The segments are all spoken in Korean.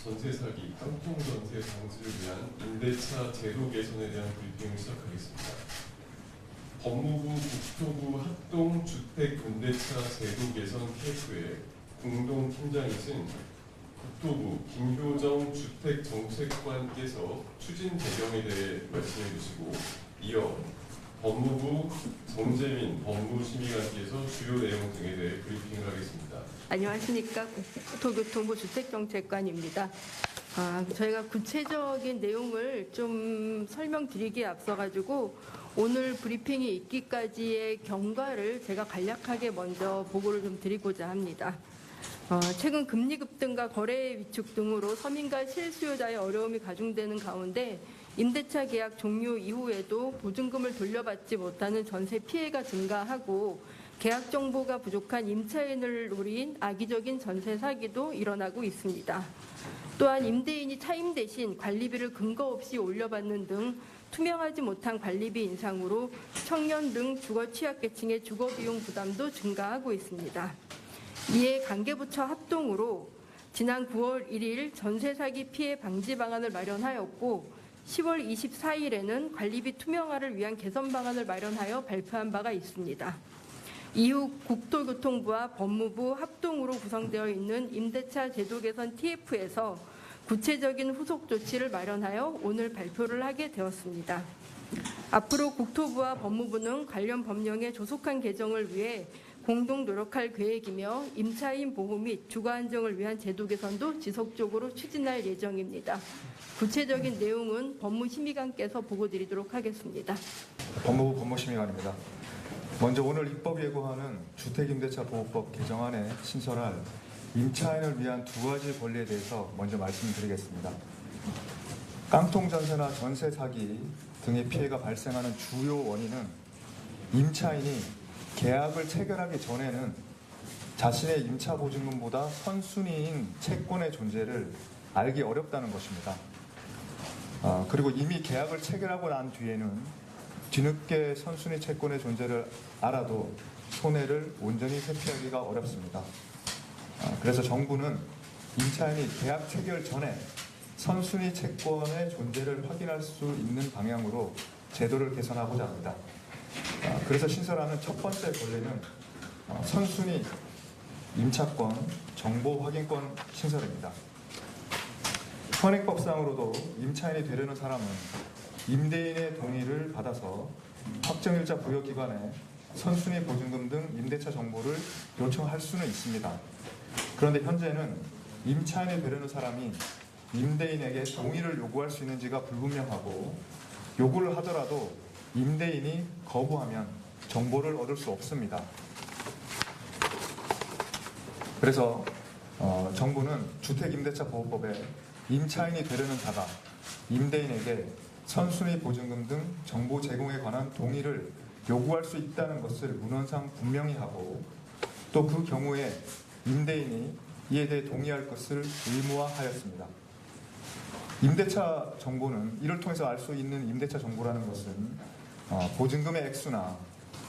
전세 사기, 깡통 전세 방지를 위한 임대차 제도 개선에 대한 브리핑을 시작하겠습니다. 법무부, 국토부 합동 주택 임대차 제도 개선 TF의 공동 팀장이신 국토부 김효정 주택정책관께서 추진 배경에 대해 말씀해 주시고, 이어 법무부 정재민 법무심의관께서 주요 내용 등에 대해 브리핑을 하겠습니다. 안녕하십니까. 국토교통부 주택정책관입니다. 저희가 구체적인 내용을 좀 설명드리기에 앞서가지고 오늘 브리핑이 있기까지의 경과를 제가 간략하게 먼저 보고를 좀 드리고자 합니다. 최근 금리 급등과 거래 위축 등으로 서민과 실수요자의 어려움이 가중되는 가운데 임대차 계약 종료 이후에도 보증금을 돌려받지 못하는 전세 피해가 증가하고 계약 정보가 부족한 임차인을 노린 악의적인 전세 사기도 일어나고 있습니다. 또한 임대인이 차임 대신 관리비를 근거 없이 올려받는 등 투명하지 못한 관리비 인상으로 청년 등 주거 취약계층의 주거 비용 부담도 증가하고 있습니다. 이에 관계부처 합동으로 지난 9월 1일 전세 사기 피해 방지 방안을 마련하였고 10월 24일에는 관리비 투명화를 위한 개선 방안을 마련하여 발표한 바가 있습니다. 이후 국토교통부와 법무부 합동으로 구성되어 있는 임대차 제도 개선 TF에서 구체적인 후속 조치를 마련하여 오늘 발표를 하게 되었습니다. 앞으로 국토부와 법무부는 관련 법령의 조속한 개정을 위해 공동 노력할 계획이며 임차인 보호 및 주거 안정을 위한 제도 개선도 지속적으로 추진할 예정입니다. 구체적인 내용은 법무심의관께서 보고드리도록 하겠습니다. 법무부 법무심의관입니다. 먼저 오늘 입법 예고하는 주택임대차보호법 개정안에 신설할 임차인을 위한 두 가지 권리에 대해서 먼저 말씀드리겠습니다. 깡통전세나 전세 사기 등의 피해가 발생하는 주요 원인은 임차인이 계약을 체결하기 전에는 자신의 임차보증금보다 선순위인 채권의 존재를 알기 어렵다는 것입니다. 그리고 이미 계약을 체결하고 난 뒤에는 뒤늦게 선순위 채권의 존재를 알아도 손해를 온전히 회피하기가 어렵습니다. 그래서 정부는 임차인이 계약 체결 전에 선순위 채권의 존재를 확인할 수 있는 방향으로 제도를 개선하고자 합니다. 그래서 신설하는 첫 번째 권리는 선순위 임차권 정보 확인권 신설입니다. 현행법상으로도 임차인이 되려는 사람은 임대인의 동의를 받아서 확정일자 부여기관에 선순위 보증금 등 임대차 정보를 요청할 수는 있습니다. 그런데 현재는 임차인이 되려는 사람이 임대인에게 동의를 요구할 수 있는지가 불분명하고, 요구를 하더라도 임대인이 거부하면 정보를 얻을 수 없습니다. 그래서 정부는 주택임대차보호법에 임차인이 되려는 자가 임대인에게 선순위 보증금 등 정보 제공에 관한 동의를 요구할 수 있다는 것을 문헌상 분명히 하고, 또 그 경우에 임대인이 이에 대해 동의할 것을 의무화하였습니다. 임대차 정보는 이를 통해서 알 수 있는 임대차 정보라는 것은 보증금의 액수나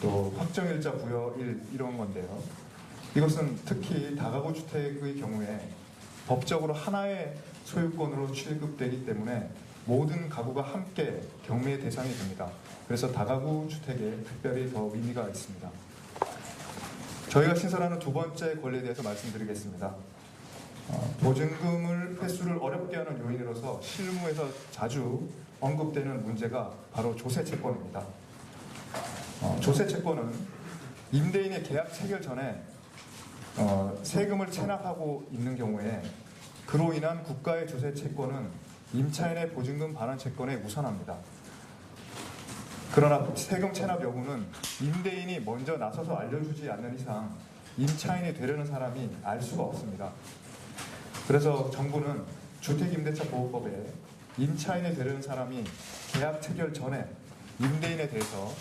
또 확정일자 부여일 이런 건데요. 이것은 특히 다가구 주택의 경우에 법적으로 하나의 소유권으로 취급되기 때문에 모든 가구가 함께 경매의 대상이 됩니다. 그래서 다가구 주택에 특별히 더 의미가 있습니다. 저희가 신설하는 두 번째 권리에 대해서 말씀드리겠습니다. 보증금을 회수를 어렵게 하는 요인으로서 실무에서 자주 언급되는 문제가 바로 조세채권입니다. 조세채권은 임대인의 계약 체결 전에 세금을 체납하고 있는 경우에 그로 인한 국가의 조세채권은 임차인의 보증금 반환 채권에 우선합니다. 그러나 세금 체납 여부는 임대인이 먼저 나서서 알려주지 않는 이상 임차인이 되려는 사람이 알 수가 없습니다. 그래서 정부는 주택임대차보호법에 임차인이 되려는 사람이 계약 체결 전에 임대인에 대해서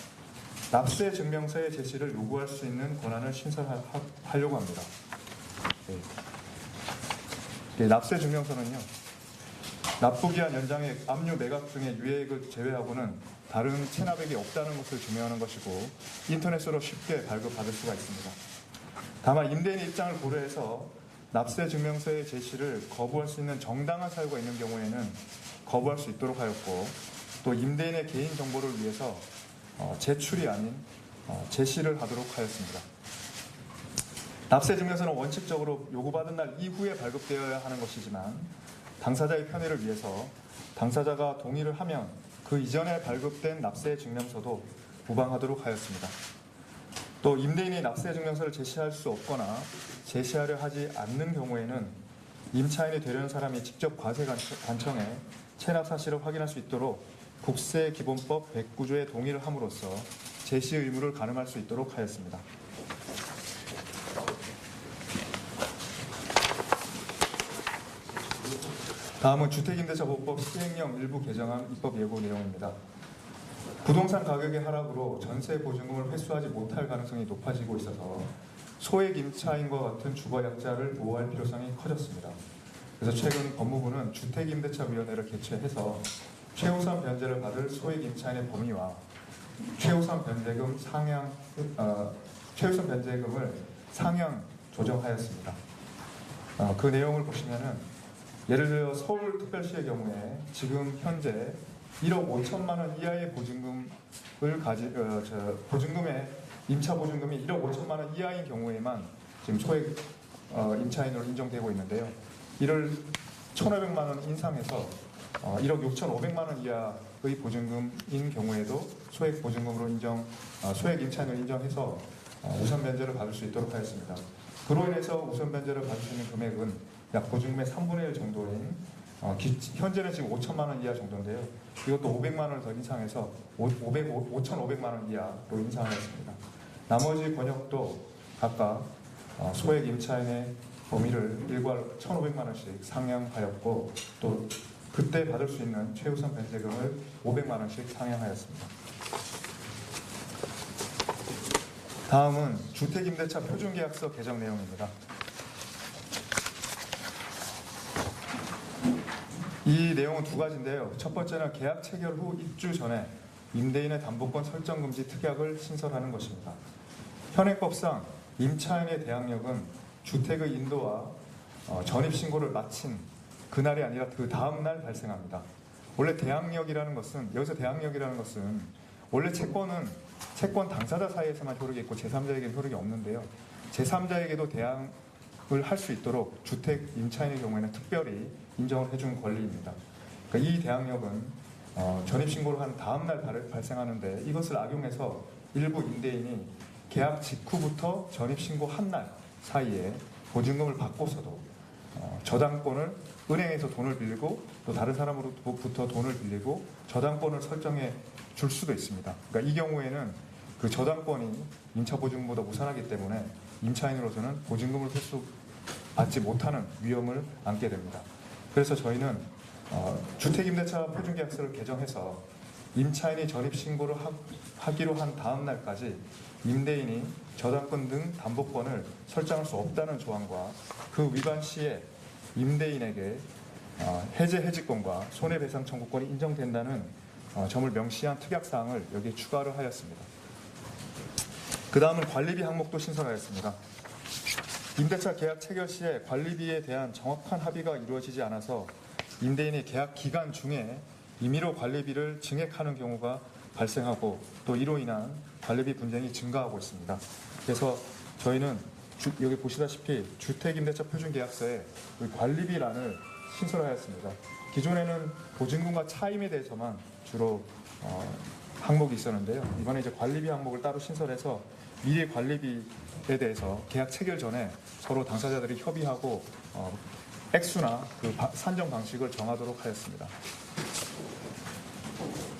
납세 증명서의 제시를 요구할 수 있는 권한을 신설하려고 합니다. 납세 증명서는요, 납부기한 연장액, 압류 매각 등의 유예액을 제외하고는 다른 체납액이 없다는 것을 증명하는 것이고 인터넷으로 쉽게 발급받을 수가 있습니다. 다만 임대인의 입장을 고려해서 납세 증명서의 제시를 거부할 수 있는 정당한 사유가 있는 경우에는 거부할 수 있도록 하였고, 또 임대인의 개인 정보를 위해서 제출이 아닌 제시를 하도록 하였습니다. 납세 증명서는 원칙적으로 요구받은 날 이후에 발급되어야 하는 것이지만 당사자의 편의를 위해서 당사자가 동의를 하면 그 이전에 발급된 납세 증명서도 무방하도록 하였습니다. 또 임대인이 납세 증명서를 제시할 수 없거나 제시하려 하지 않는 경우에는 임차인이 되려는 사람이 직접 과세관청에 체납 사실을 확인할 수 있도록 국세기본법 109조의 동의를 함으로써 제시 의무를 가늠할 수 있도록 하였습니다. 다음은 주택임대차보호법 시행령 일부 개정안 입법 예고 내용입니다. 부동산 가격의 하락으로 전세 보증금을 회수하지 못할 가능성이 높아지고 있어서 소액 임차인과 같은 주거약자를 보호할 필요성이 커졌습니다. 그래서 최근 법무부는 주택임대차위원회를 개최해서 최우선 변제를 받을 소액 임차인의 범위와 최우선 변제금을 상향 조정하였습니다. 그 내용을 보시면은 예를 들어 서울특별시의 경우에 지금 현재 1억 5천만 원 이하의 보증금의 임차 보증금이 1억 5천만 원 이하인 경우에만 지금 소액 임차인으로 인정되고 있는데요. 이를 1,500만 원 인상해서 1억 6,500만 원 이하의 보증금인 경우에도 소액 보증금으로 소액 임차인으로 인정해서 우선 변제를 받을 수 있도록 하였습니다. 그로 인해서 우선 변제를 받을 수 있는 금액은 약 보증금의 3분의 1 정도인 현재는 지금 5천만 원 이하 정도인데요. 이것도 500만 원을 더 인상해서 5,500만 원 이하로 인상하였습니다. 나머지 권역도 각각 소액 임차인의 범위를 일괄 1,500만 원씩 상향하였고, 또 그때 받을 수 있는 최우선 변제금을 500만 원씩 상향하였습니다. 다음은 주택임대차 표준계약서 개정 내용입니다. 이 내용은 두 가지인데요. 첫 번째는 계약 체결 후 입주 전에 임대인의 담보권 설정 금지 특약을 신설하는 것입니다. 현행법상 임차인의 대항력은 주택의 인도와 전입 신고를 마친 그날이 아니라 그 다음 날 발생합니다. 원래 대항력이라는 것은, 여기서 대항력이라는 것은 원래 채권 당사자 사이에서만 효력이 있고 제3자에게는 효력이 없는데요. 제3자에게도 대항을 할 수 있도록 주택 임차인의 경우에는 특별히 인정을 해준 권리입니다. 그러니까 이 대항력은 전입신고를 한 다음 날 발생하는데, 이것을 악용해서 일부 임대인이 계약 직후부터 전입신고 한 날 사이에 보증금을 받고서도 저당권을 은행에서 돈을 빌리고 또 다른 사람으로부터 돈을 빌리고 저당권을 설정해 줄 수도 있습니다. 그러니까 이 경우에는 그 저당권이 임차보증금보다 우선하기 때문에 임차인으로서는 보증금을 회수받지 못하는 위험을 안게 됩니다. 그래서 저희는 주택임대차 표준계약서를 개정해서 임차인이 전입신고를 하기로 한 다음 날까지 임대인이 저당권 등 담보권을 설정할 수 없다는 조항과 그 위반 시에 임대인에게 해지권과 손해배상 청구권이 인정된다는 점을 명시한 특약사항을 여기에 추가를 하였습니다. 그 다음은 관리비 항목도 신설하였습니다. 임대차 계약 체결 시에 관리비에 대한 정확한 합의가 이루어지지 않아서 임대인이 계약 기간 중에 임의로 관리비를 증액하는 경우가 발생하고, 또 이로 인한 관리비 분쟁이 증가하고 있습니다. 그래서 저희는 여기 보시다시피 주택임대차 표준계약서에 관리비란을 신설하였습니다. 기존에는 보증금과 차임에 대해서만 주로 항목이 있었는데요. 이번에 이제 관리비 항목을 따로 신설해서 미래 관리비에 대해서 계약 체결 전에 서로 당사자들이 협의하고 액수나 그 산정 방식을 정하도록 하였습니다.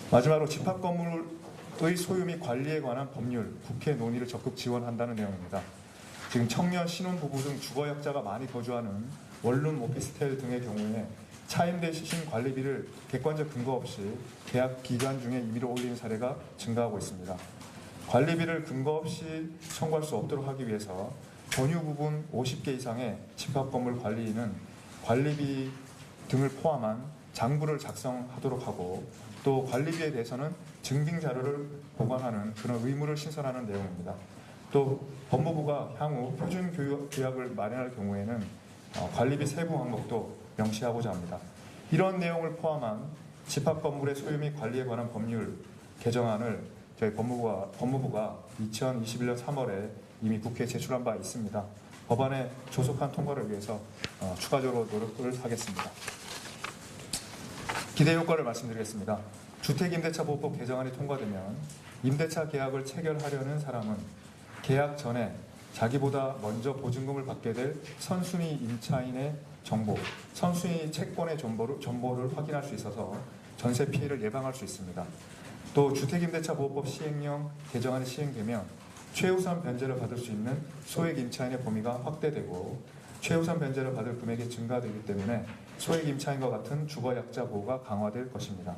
마지막으로 집합건물의 소유 및 관리에 관한 법률, 국회 논의를 적극 지원한다는 내용입니다. 지금 청년, 신혼부부 등 주거약자가 많이 거주하는 원룸, 오피스텔 등의 경우에 차임 대신 관리비를 객관적 근거 없이 계약 기간 중에 임의로 올리는 사례가 증가하고 있습니다. 관리비를 근거 없이 청구할 수 없도록 하기 위해서 권유 부분 50개 이상의 집합건물 관리인은 관리비 등을 포함한 장부를 작성하도록 하고, 또 관리비에 대해서는 증빙 자료를 보관하는 그런 의무를 신설하는 내용입니다. 또 법무부가 향후 표준 규약을 마련할 경우에는 관리비 세부 항목도 명시하고자 합니다. 이런 내용을 포함한 집합 건물의 소유 및 관리에 관한 법률 개정안을 저희 법무부가 2021년 3월에 이미 국회에 제출한 바 있습니다. 법안의 조속한 통과를 위해서 추가적으로 노력을 하겠습니다. 기대 효과를 말씀드리겠습니다. 주택임대차보호법 개정안이 통과되면 임대차 계약을 체결하려는 사람은 계약 전에 자기보다 먼저 보증금을 받게 될 선순위 임차인의 정보, 선순위 채권의 정보를 확인할 수 있어서 전세 피해를 예방할 수 있습니다. 또 주택임대차보호법 시행령 개정안이 시행되면 최우선 변제를 받을 수 있는 소액 임차인의 범위가 확대되고 최우선 변제를 받을 금액이 증가되기 때문에 소액 임차인과 같은 주거약자 보호가 강화될 것입니다.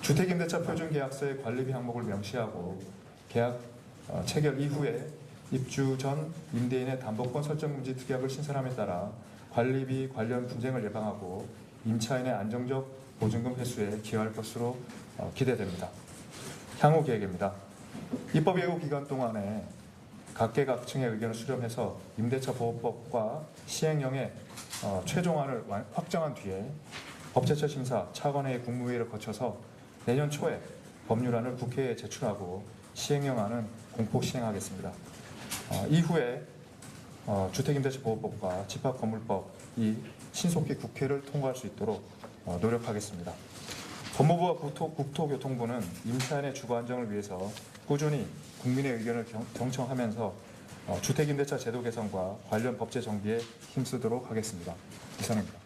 주택임대차 표준계약서의 관리비 항목을 명시하고 계약 체결 이후에 입주 전 임대인의 담보권 설정금지 특약을 신설함에 따라 관리비 관련 분쟁을 예방하고 임차인의 안정적 보증금 회수에 기여할 것으로 기대됩니다. 향후 계획입니다. 입법 예고 기간 동안에 각계각층의 의견을 수렴해서 임대차 보호법과 시행령의 최종안을 확정한 뒤에 법제처 심사, 차관회의 국무회의를 거쳐서 내년 초에 법률안을 국회에 제출하고 시행령안은 공포 시행하겠습니다. 이후에 주택임대차보호법과 집합건물법이 신속히 국회를 통과할 수 있도록 노력하겠습니다. 법무부와 국토교통부는 임차인의 주거 안정을 위해서 꾸준히 국민의 의견을 경청하면서 주택임대차 제도 개선과 관련 법제 정비에 힘쓰도록 하겠습니다. 이상입니다.